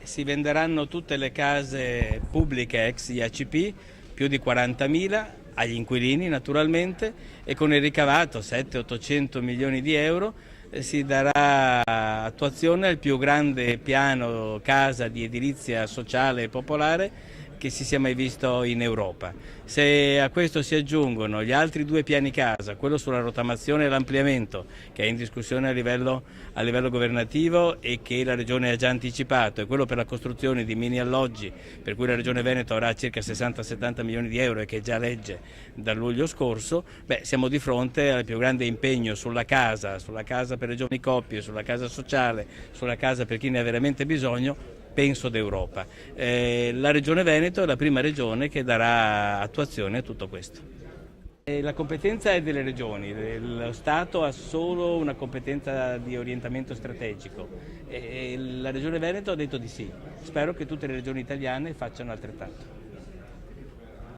Si venderanno tutte le case pubbliche ex IACP, più di 40.000, agli inquilini naturalmente, e con il ricavato 700-800 milioni di euro si darà attuazione al più grande piano casa di edilizia sociale e popolare che si sia mai visto in Europa. Se a questo si aggiungono gli altri due piani casa, quello sulla rottamazione e l'ampliamento, che è in discussione a livello governativo e che la Regione ha già anticipato, e quello per la costruzione di mini alloggi, per cui la Regione Veneto avrà circa 60-70 milioni di euro e che è già legge dal luglio scorso, siamo di fronte al più grande impegno sulla casa per le giovani coppie, sulla casa sociale, sulla casa per chi ne ha veramente bisogno, penso d'Europa. La Regione Veneto è la prima regione che darà attuazione a tutto questo. La competenza è delle regioni, lo Stato ha solo una competenza di orientamento strategico e la Regione Veneto ha detto di sì. Spero che tutte le regioni italiane facciano altrettanto.